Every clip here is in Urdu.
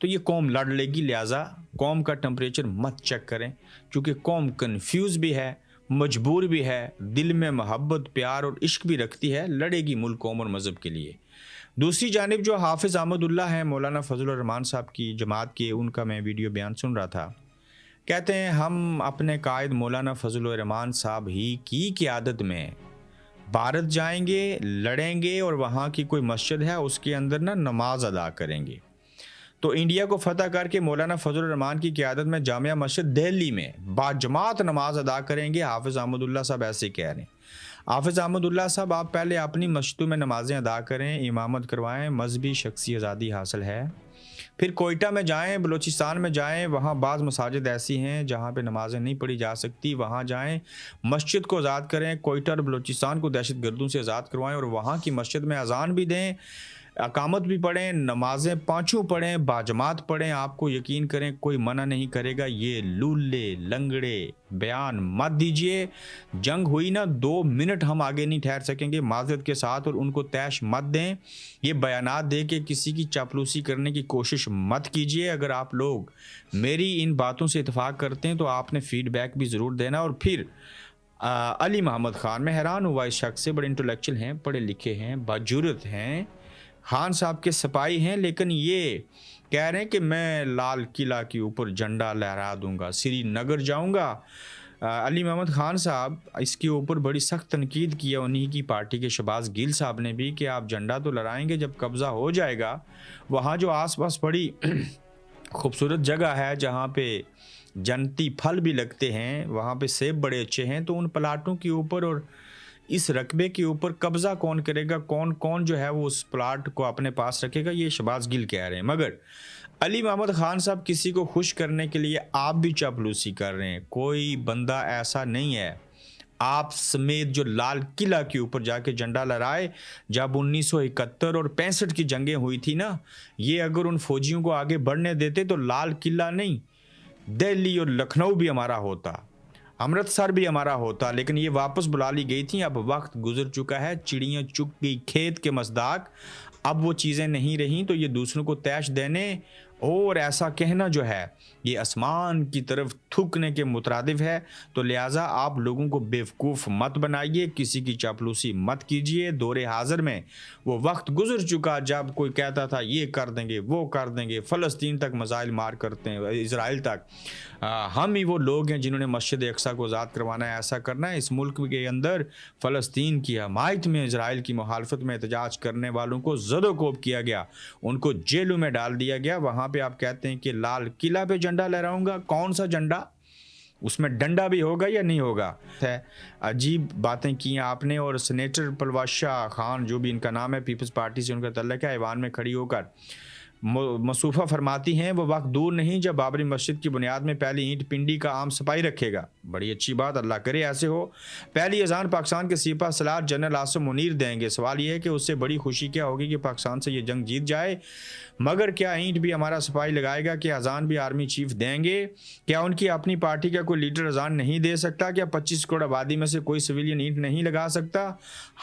تو یہ قوم لڑ لے گی. لہٰذا قوم کا ٹمپریچر مت چیک کریں، چونکہ قوم کنفیوز بھی ہے، مجبور بھی ہے، دل میں محبت، پیار اور عشق بھی رکھتی ہے، لڑے گی ملک، قوم اور مذہب کے لیے. دوسری جانب جو حافظ احمد اللہ ہیں، مولانا فضل الرحمان صاحب کی جماعت کے، ان کا میں ویڈیو بیان سن رہا تھا. کہتے ہیں ہم اپنے قائد مولانا فضل الرحمان صاحب ہی کی قیادت میں بھارت جائیں گے، لڑیں گے، اور وہاں کی کوئی مسجد ہے اس کے اندر نماز ادا کریں گے. تو انڈیا کو فتح کر کے مولانا فضل الرحمان کی قیادت میں جامعہ مسجد دہلی میں باجماعت نماز ادا کریں گے. حافظ احمد اللہ صاحب ایسے کہہ رہے ہیں. حافظ احمد اللہ صاحب، آپ پہلے اپنی مسجدوں میں نمازیں ادا کریں، امامت کروائیں، مذہبی شخصی آزادی حاصل ہے. پھر کوئٹہ میں جائیں، بلوچستان میں جائیں، وہاں بعض مساجد ایسی ہیں جہاں پہ نمازیں نہیں پڑھی جا سکتی، وہاں جائیں، مسجد کو آزاد کریں. کوئٹہ اور بلوچستان کو دہشت گردوں سے آزاد کروائیں اور وہاں کی مسجد میں اذان بھی دیں، اقامت بھی پڑھیں، نمازیں پانچوں پڑھیں، باجماعت پڑھیں. آپ کو یقین کریں کوئی منع نہیں کرے گا. یہ لولے لنگڑے بیان مت دیجئے. جنگ ہوئی نا 2 منٹ ہم آگے نہیں ٹھہر سکیں گے معذرت کے ساتھ، اور ان کو تیش مت دیں. یہ بیانات دے کے کسی کی چاپلوسی کرنے کی کوشش مت کیجئے. اگر آپ لوگ میری ان باتوں سے اتفاق کرتے ہیں تو آپ نے فیڈ بیک بھی ضرور دینا. اور پھر علی محمد خان، میں حیران ہوا اس شخص سے، بڑے انٹلیکچوئل ہیں، پڑھے لکھے ہیں، باجرت ہیں، خان صاحب کے سپاہی ہیں، لیکن یہ کہہ رہے ہیں کہ میں لال قلعہ کے اوپر جھنڈا لہرا دوں گا، سری نگر جاؤں گا. علی محمد خان صاحب اس کے اوپر بڑی سخت تنقید کی ہے انہی کی پارٹی کے شہباز گیل صاحب نے بھی، کہ آپ جھنڈا تو لہرائیں گے جب قبضہ ہو جائے گا. وہاں جو آس پاس بڑی خوبصورت جگہ ہے جہاں پہ جنتی پھل بھی لگتے ہیں، وہاں پہ سیب بڑے اچھے ہیں، تو ان پلاٹوں کے اوپر اور اس رقبے کے اوپر قبضہ کون کرے گا، کون کون جو ہے وہ اس پلاٹ کو اپنے پاس رکھے گا، یہ شہباز گل کہہ رہے ہیں. مگر علی محمد خان صاحب کسی کو خوش کرنے کے لیے آپ بھی چاپلوسی کر رہے ہیں. کوئی بندہ ایسا نہیں ہے آپ سمیت جو لال قلعہ کے اوپر جا کے جھنڈا لہرائے. جب 1971 اور 65 کی جنگیں ہوئی تھی نا، یہ اگر ان فوجیوں کو آگے بڑھنے دیتے تو لال قلعہ نہیں، دہلی اور لکھنؤ بھی ہمارا ہوتا، امرتسر بھی ہمارا ہوتا. لیکن یہ واپس بلا لی گئی تھیں. اب وقت گزر چکا ہے، چڑیاں چگ گئی کھیت کے مصداق، اب وہ چیزیں نہیں رہیں. تو یہ دوسروں کو تیش دینے اور ایسا کہنا جو ہے یہ آسمان کی طرف تھوکنے کے مترادف ہے. تو لہٰذا آپ لوگوں کو بیوقوف مت بنائیے، کسی کی چاپلوسی مت کیجیے. دور حاضر میں وہ وقت گزر چکا جب کوئی کہتا تھا یہ کر دیں گے، وہ کر دیں گے، فلسطین تک میزائل مار کرتے ہیں، اسرائیل تک. ہم ہی وہ لوگ ہیں جنہوں نے مسجد اقصیٰ کو آزاد کروانا ہے، ایسا کرنا ہے. اس ملک کے اندر فلسطین کی حمایت میں، اسرائیل کی مخالفت میں احتجاج کرنے والوں کو زد و کوب کیا گیا، ان کو جیلوں میں ڈال دیا گیا. وہاں پہ آپ کہتے ہیں کہ لال قلعہ پہ جھنڈا لہراؤں گا. کون سا جھنڈا؟ اس میں ڈنڈا بھی ہوگا یا نہیں ہوگا؟ عجیب باتیں کی ہیں آپ نے. اور سینیٹر پلواز شاہ خان جو بھی ان کا نام ہے، پیپلز پارٹی سے ان کا تعلق ہے، ایوان میں کھڑی ہو کر مصوفہ فرماتی ہیں وہ وقت دور نہیں جب بابری مسجد کی بنیاد میں پہلی اینٹ پنڈی کا عام سپاہی رکھے گا. بڑی اچھی بات، اللہ کرے ایسے ہو. پہلی اذان پاکستان کے سپاہ سالار جنرل عاصم منیر دیں گے. سوال یہ ہے کہ اس سے بڑی خوشی کیا ہوگی کہ پاکستان سے یہ جنگ جیت جائے. مگر کیا اینٹ بھی ہمارا سپاہی لگائے گا؟ کیا اذان بھی آرمی چیف دیں گے؟ کیا ان کی اپنی پارٹی کا کوئی لیڈر اذان نہیں دے سکتا؟ کیا 25 کروڑ آبادی میں سے کوئی سویلین اینٹ نہیں لگا سکتا؟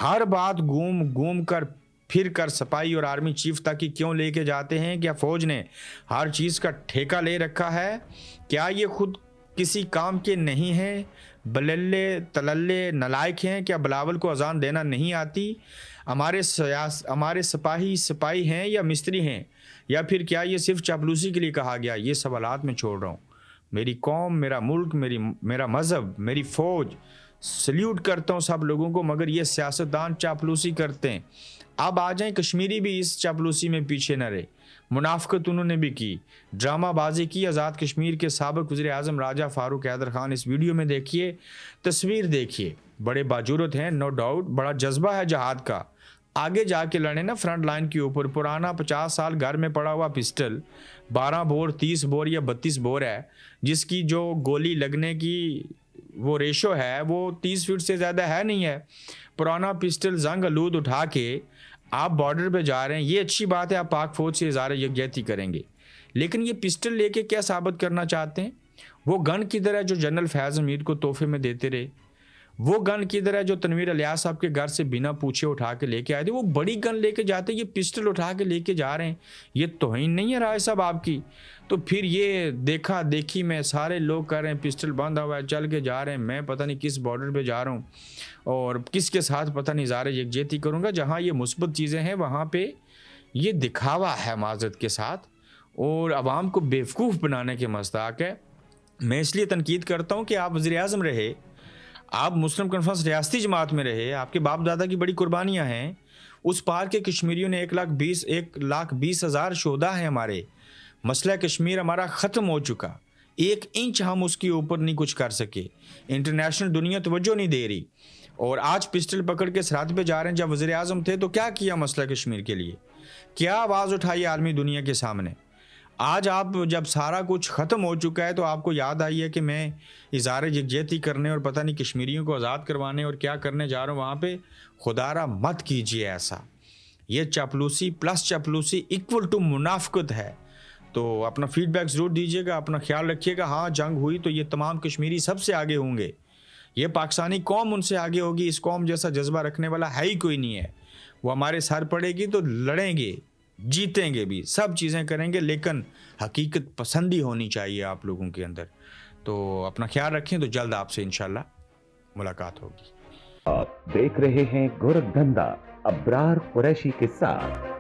ہر بات گھوم کر پھر کر سپاہی اور آرمی چیف تک ہی کیوں لے کے جاتے ہیں؟ کیا فوج نے ہر چیز کا ٹھیکہ لے رکھا ہے؟ کیا یہ خود کسی کام کے نہیں ہیں؟ بللے تللے نالائق ہیں؟ کیا بلاول کو اذان دینا نہیں آتی؟ ہمارے سپاہی ہیں یا مستری ہیں؟ یا پھر کیا یہ صرف چاپلوسی کے لیے کہا گیا؟ یہ سوالات میں چھوڑ رہا ہوں. میری قوم، میرا ملک، میرا مذہب، میری فوج، سلیوٹ کرتا ہوں سب لوگوں کو. مگر یہ سیاستدان چاپلوسی کرتے ہیں. اب آ جائیں کشمیری بھی اس چاپلوسی میں پیچھے نہ رہے. منافقت انہوں نے بھی کی، ڈرامہ بازی کی. آزاد کشمیر کے سابق وزیر اعظم راجہ فاروق حیدر خان، اس ویڈیو میں دیکھیے، تصویر دیکھیے. بڑے باجرت ہیں، نو ڈاؤٹ، بڑا جذبہ ہے جہاد کا. آگے جا کے لڑیں نا فرنٹ لائن کے اوپر. پرانا 50 سال گھر میں پڑا ہوا پسٹل 12 بور 30 بور یا 32 بور ہے، جس کی جو گولی لگنے کی وہ ریشو ہے وہ 30 فٹ سے زیادہ ہے نہیں ہے. پرانا پسٹل زنگ آلود اٹھا کے آپ بارڈر پہ جا رہے ہیں. یہ اچھی بات ہے، آپ پاک فوج سے اظہار یکجہتی کریں گے، لیکن یہ پسٹل لے کے کیا ثابت کرنا چاہتے ہیں؟ وہ گن کدھر ہے جو جنرل فیاض حمید کو تحفے میں دیتے رہے؟ وہ گن کدھر ہے جو تنویر الیاس صاحب کے گھر سے بنا پوچھے اٹھا کے لے کے آئے تھے؟ وہ بڑی گن لے کے جاتے، یہ پسٹل اٹھا کے لے کے جا رہے ہیں، یہ توہین نہیں ہے رائے صاحب آپ کی؟ تو پھر یہ دیکھا دیکھی میں سارے لوگ کر رہے ہیں پسٹل باندھا ہوا ہے چل کے جا رہے ہیں، میں پتہ نہیں کس بارڈر پہ جا رہا ہوں اور کس کے ساتھ پتہ نہیں اظہار یکجہتی کروں گا۔ جہاں یہ مثبت چیزیں ہیں وہاں پہ یہ دکھاوا ہے معذرت کے ساتھ، اور عوام کو بیوقوف بنانے کے مستحق ہے۔ میں اس لیے تنقید کرتا ہوں کہ آپ وزیر اعظم رہے، آپ مسلم کانفرنس ریاستی جماعت میں رہے، آپ کے باپ دادا کی بڑی قربانیاں ہیں، اس پار کے کشمیریوں نے 1,20,000 شہداء ہیں ہمارے، مسئلہ کشمیر ہمارا ختم ہو چکا، 1 انچ ہم اس کے اوپر نہیں کچھ کر سکے، انٹرنیشنل دنیا توجہ نہیں دے رہی، اور آج پسٹل پکڑ کے سرحد پہ جا رہے ہیں۔ جب وزیر اعظم تھے تو کیا کیا مسئلہ کشمیر کے لیے؟ کیا آواز اٹھائی عالمی دنیا کے سامنے؟ آج آپ جب سارا کچھ ختم ہو چکا ہے تو آپ کو یاد آئی ہے کہ میں اظہار یکجہتی کرنے اور پتہ نہیں کشمیریوں کو آزاد کروانے اور کیا کرنے جا رہا ہوں وہاں پہ؟ خدا را مت کیجیے ایسا، یہ چاپلوسی پلس چاپلوسی ایکول ٹو منافقت ہے۔ تو اپنا فیڈ بیک ضرور دیجیے گا، اپنا خیال رکھیے گا۔ ہاں جنگ ہوئی تو یہ تمام کشمیری سب سے آگے ہوں گے، یہ پاکستانی قوم ان سے آگے ہوگی، اس قوم جیسا جذبہ رکھنے والا ہے ہی کوئی نہیں ہے، وہ ہمارے سر پڑے گی تو لڑیں گے، جیتیں گے بھی، سب چیزیں کریں گے، لیکن حقیقت پسندی ہونی چاہیے آپ لوگوں کے اندر۔ تو اپنا خیال رکھیں، تو جلد آپ سے انشاءاللہ ملاقات ہوگی۔ آپ دیکھ رہے ہیں گورکھ دھندا ابرار قریشی کے ساتھ۔